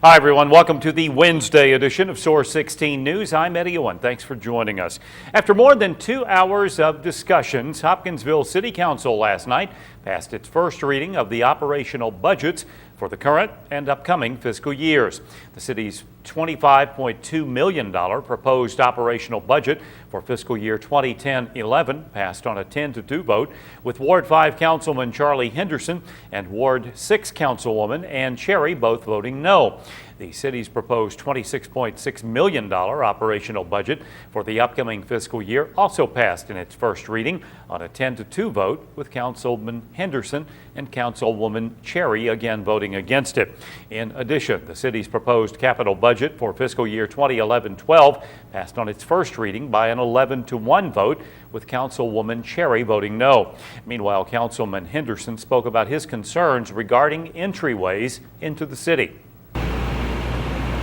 Hi, everyone. Welcome to the Wednesday edition of Source 16 News. I'm Eddie Owen. Thanks for joining us. After more than 2 hours of discussions, Hopkinsville City Council last night passed its first reading of the operational budgets for the current and upcoming fiscal years. The city's $25.2 million proposed operational budget for fiscal year 2010-11 passed on a 10-2 vote, with Ward 5 Councilman Charlie Henderson and Ward 6 Councilwoman Ann Cherry both voting no. The city's proposed $26.6 million operational budget for the upcoming fiscal year also passed in its first reading on a 10-2 vote, with Councilman Henderson and Councilwoman Cherry again voting against it. In addition, the city's proposed capital budget for fiscal year 2011-12 passed on its first reading by an 11-1 vote, with Councilwoman Cherry voting no. Meanwhile, Councilman Henderson spoke about his concerns regarding entryways into the city.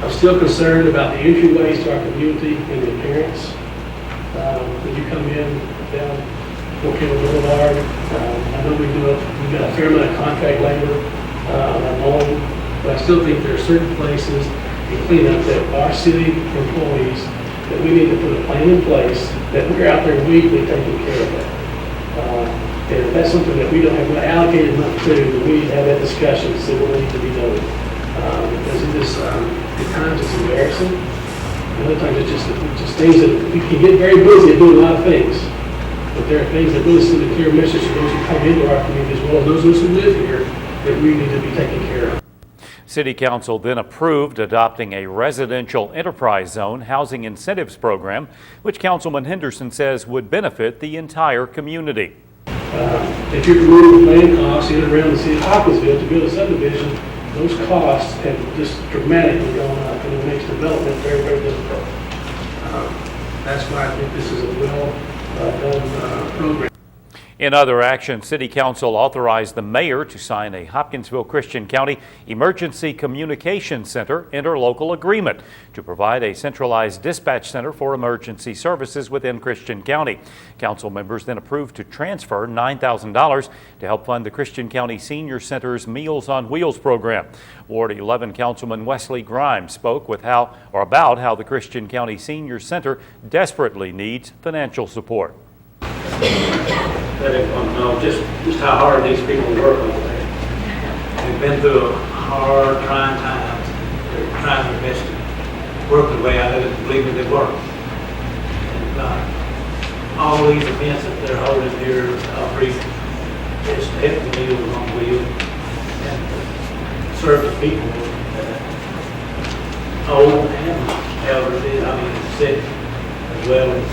I'm still concerned about the entryways to our community and the appearance. When you come in down Brookhill Boulevard, I know we've got a fair amount of contract labor mowing, but I still think there are certain places in cleanup that our city employees, that we need to put a plan in place that we're out there weekly taking care of that. And if that's something that we don't have allocated enough to, then we need to have that discussion and see what needs to be done. Because it is, at times it's embarrassing. Other times it's just things that we can get very busy at doing a lot of things. But there are things that really send a clear message to those who come into our community, as well as those who live here, that we need to be taken care of. City Council then approved adopting a residential enterprise zone housing incentives program, which Councilman Henderson says would benefit the entire community. If you remove land costs in and around the city of Hopkinsville to build a subdivision, those costs have just dramatically gone up, and it makes development very, very difficult. That's why I think this is a well-done program. In other action, City Council authorized the mayor to sign a Hopkinsville Christian County Emergency Communication Center interlocal agreement to provide a centralized dispatch center for emergency services within Christian County. Council members then approved to transfer $9,000 to help fund the Christian County Senior Center's Meals on Wheels program. Ward 11 Councilman Wesley Grimes spoke about how the Christian County Senior Center desperately needs financial support. Let everyone know just how hard these people work over there. They've been through hard, trying times. They're trying their best to work the way I believe they work. And all these events that they're holding here, just help the Meals on Wheels and serve the people, old and elderly, sick, as well as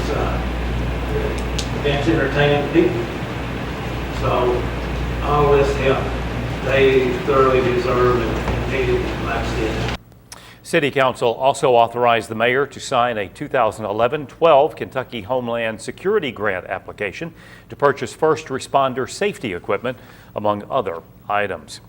events entertaining people. So all this help they thoroughly deserve and need it, like I said. City Council also authorized the mayor to sign a 2011-12 Kentucky Homeland Security Grant application to purchase first responder safety equipment, among other items.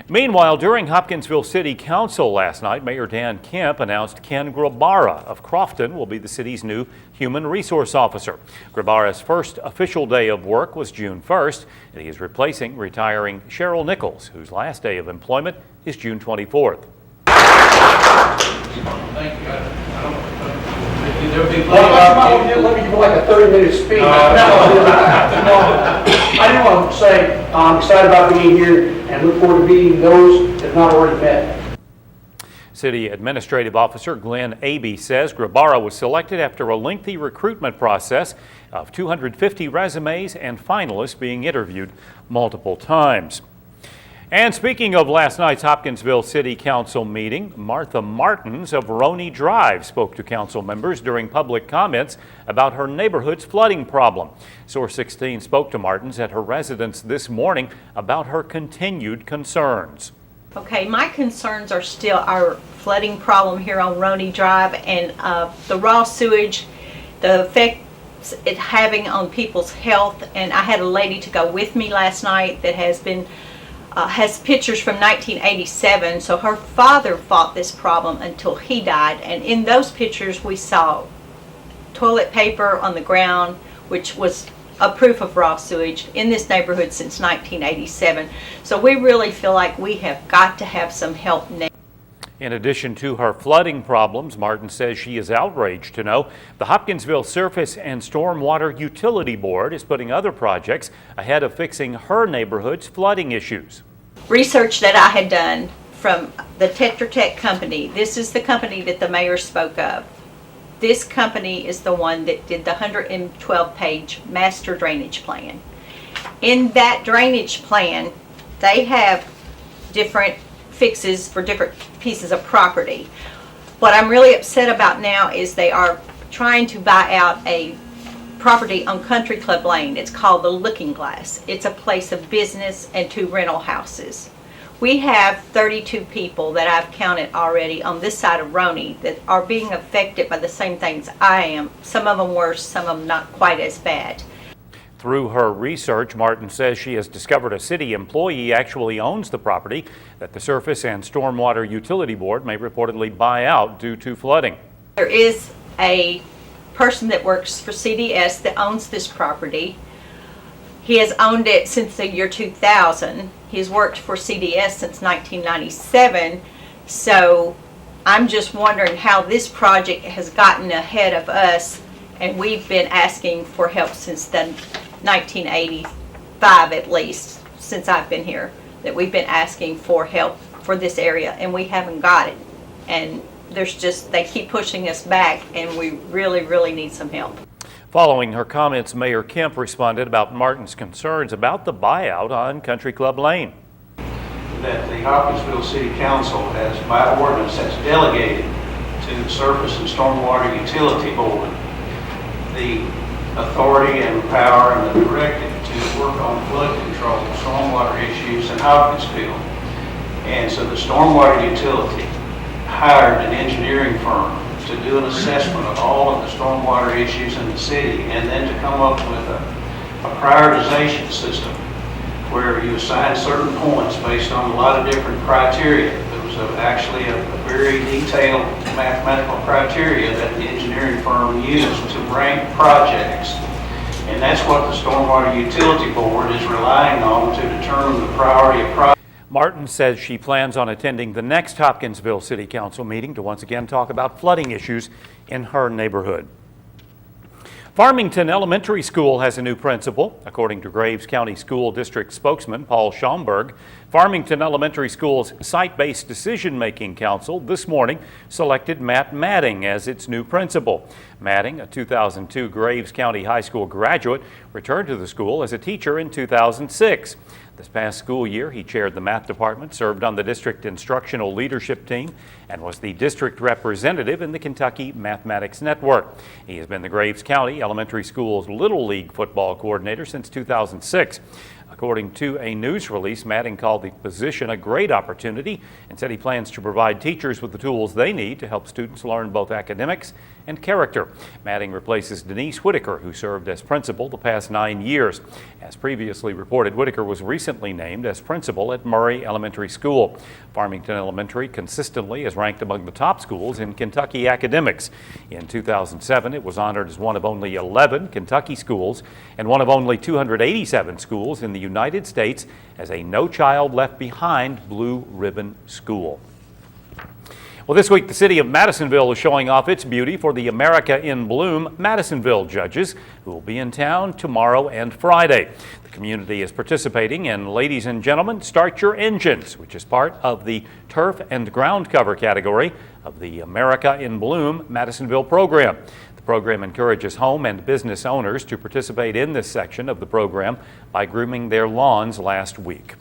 Meanwhile, during Hopkinsville City Council last night, Mayor Dan Kemp announced Ken Grabara of Crofton will be the city's new Human Resource Officer. Grabara's first official day of work was June 1st, and he is replacing retiring Cheryl Nichols, whose last day of employment is June 24th. Thank you. There'll be let me give like a 30-minute speech. I do want to say I'm excited about being here and look forward to meeting those that have not already met. City Administrative Officer Glenn Abey says Grabara was selected after a lengthy recruitment process of 250 resumes and finalists being interviewed multiple times. And speaking of last night's Hopkinsville City Council meeting, Martha Martins of Roney Drive spoke to council members during public comments about her neighborhood's flooding problem. Source 16 spoke to Martins at her residence this morning about her continued concerns. Okay, my concerns are still our flooding problem here on Roney Drive and the raw sewage, the effect it's having on people's health. And I had a lady to go with me last night that has pictures from 1987, so her father fought this problem until he died, and in those pictures we saw toilet paper on the ground, which was a proof of raw sewage in this neighborhood since 1987. So we really feel like we have got to have some help now. In addition to her flooding problems, Martin says she is outraged to know the Hopkinsville Surface and Stormwater Utility Board is putting other projects ahead of fixing her neighborhood's flooding issues. Research that I had done from the Tetra Tech company, this is the company that the mayor spoke of. This company is the one that did the 112-page master drainage plan. In that drainage plan, they have different fixes for different pieces of property. What I'm really upset about now is they are trying to buy out a property on Country Club Lane. It's called the Looking Glass. It's a place of business and 2 rental houses. We have 32 people that I've counted already on this side of Roney that are being affected by the same things I am. Some of them worse, some of them not quite as bad. Through her research, Martin says she has discovered a city employee actually owns the property that the Surface and Stormwater Utility Board may reportedly buy out due to flooding. There is a person that works for CDS that owns this property. He has owned it since the year 2000. He's worked for CDS since 1997. So I'm just wondering how this project has gotten ahead of us, and we've been asking for help since then. 1985 at least, since I've been here, that we've been asking for help for this area and we haven't got it. And they keep pushing us back, and we really need some help. Following her comments, Mayor Kemp responded about Martin's concerns about the buyout on Country Club Lane. That the Hopkinsville City Council has, by ordinance, has delegated to the Surface and Stormwater Utility Board the authority and power and the directive to work on flood control, stormwater issues in Hopkinsville. And so the stormwater utility hired an engineering firm to do an assessment of all of the stormwater issues in the city, and then to come up with a prioritization system where you assign certain points based on a lot of different criteria. There was actually a very detailed mathematical criteria that the engineering firm used to rank projects. And that's what the Stormwater Utility Board is relying on to determine the priority of projects. Martin says she plans on attending the next Hopkinsville City Council meeting to once again talk about flooding issues in her neighborhood. Farmington Elementary School has a new principal. According to Graves County School District spokesman Paul Schaumburg, Farmington Elementary School's Site-Based Decision-Making Council this morning selected Matt Matting as its new principal. Matting, a 2002 Graves County High School graduate, returned to the school as a teacher in 2006. This past school year, he chaired the math department, served on the district instructional leadership team, and was the district representative in the Kentucky Mathematics Network. He has been the Graves County Elementary School's Little League football coordinator since 2006. According to a news release, Matting called the position a great opportunity and said he plans to provide teachers with the tools they need to help students learn both academics and character. Matting replaces Denise Whitaker, who served as principal the past 9 years. As previously reported, Whitaker was recently named as principal at Murray Elementary School. Farmington Elementary consistently is ranked among the top schools in Kentucky academics. In 2007, it was honored as one of only 11 Kentucky schools and one of only 287 schools in the United States as a No Child Left Behind Blue Ribbon School. Well, this week the city of Madisonville is showing off its beauty for the America in Bloom Madisonville judges, who will be in town tomorrow and Friday. The community is participating in Ladies and Gentlemen, Start Your Engines, which is part of the turf and ground cover category of the America in Bloom Madisonville program. The program encourages home and business owners to participate in this section of the program by grooming their lawns last week.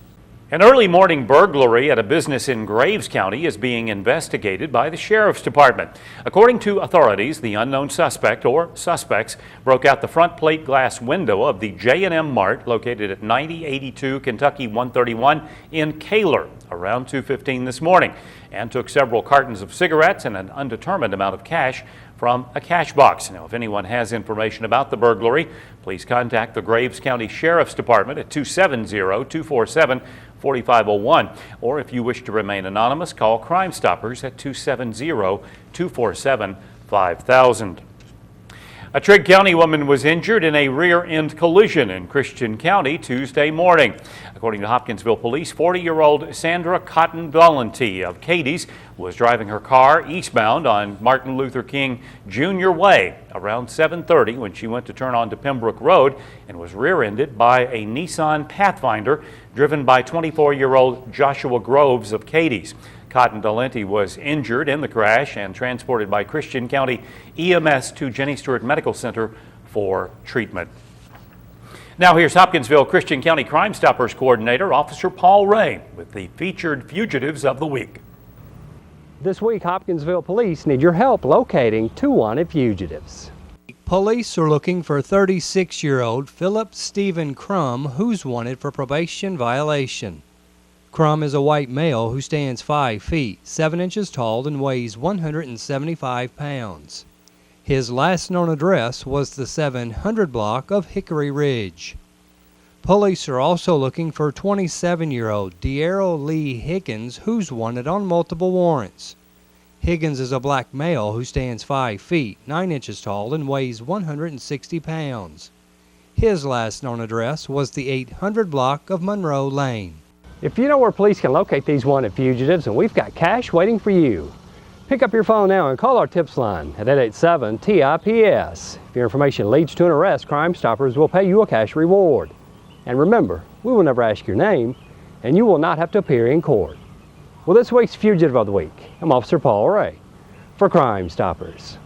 An early morning burglary at a business in Graves County is being investigated by the Sheriff's Department. According to authorities, the unknown suspect or suspects broke out the front plate glass window of the J&M Mart located at 9082 Kentucky 131 in Kaler around 2:15 this morning and took several cartons of cigarettes and an undetermined amount of cash from a cash box. Now, if anyone has information about the burglary, please contact the Graves County Sheriff's Department at 270-247-4501. Or if you wish to remain anonymous, call Crime Stoppers at 270-247-5000. A Trigg County woman was injured in a rear-end collision in Christian County Tuesday morning. According to Hopkinsville Police, 40-year-old Sandra Cotton Valenti of Cadiz was driving her car eastbound on Martin Luther King Jr. Way around 7:30 when she went to turn onto Pembroke Road and was rear-ended by a Nissan Pathfinder driven by 24-year-old Joshua Groves of Cadiz. Cotton Valenti was injured in the crash and transported by Christian County EMS to Jenny Stewart Medical Center for treatment. Now here's Hopkinsville Christian County Crime Stoppers Coordinator Officer Paul Ray with the featured fugitives of the week. This week, Hopkinsville Police need your help locating two wanted fugitives. Police are looking for 36-year-old Philip Stephen Crum, who's wanted for probation violation. Crum is a white male who stands 5 feet, 7 inches tall and weighs 175 pounds. His last known address was the 700 block of Hickory Ridge. Police are also looking for 27-year-old De'Arrow Lee Higgins, who's wanted on multiple warrants. Higgins is a black male who stands 5 feet, 9 inches tall and weighs 160 pounds. His last known address was the 800 block of Monroe Lane. If you know where police can locate these wanted fugitives, and we've got cash waiting for you. Pick up your phone now and call our tips line at 887-TIPS. If your information leads to an arrest, Crime Stoppers will pay you a cash reward. And remember, we will never ask your name, and you will not have to appear in court. Well, this week's Fugitive of the Week, I'm Officer Paul Ray for Crime Stoppers.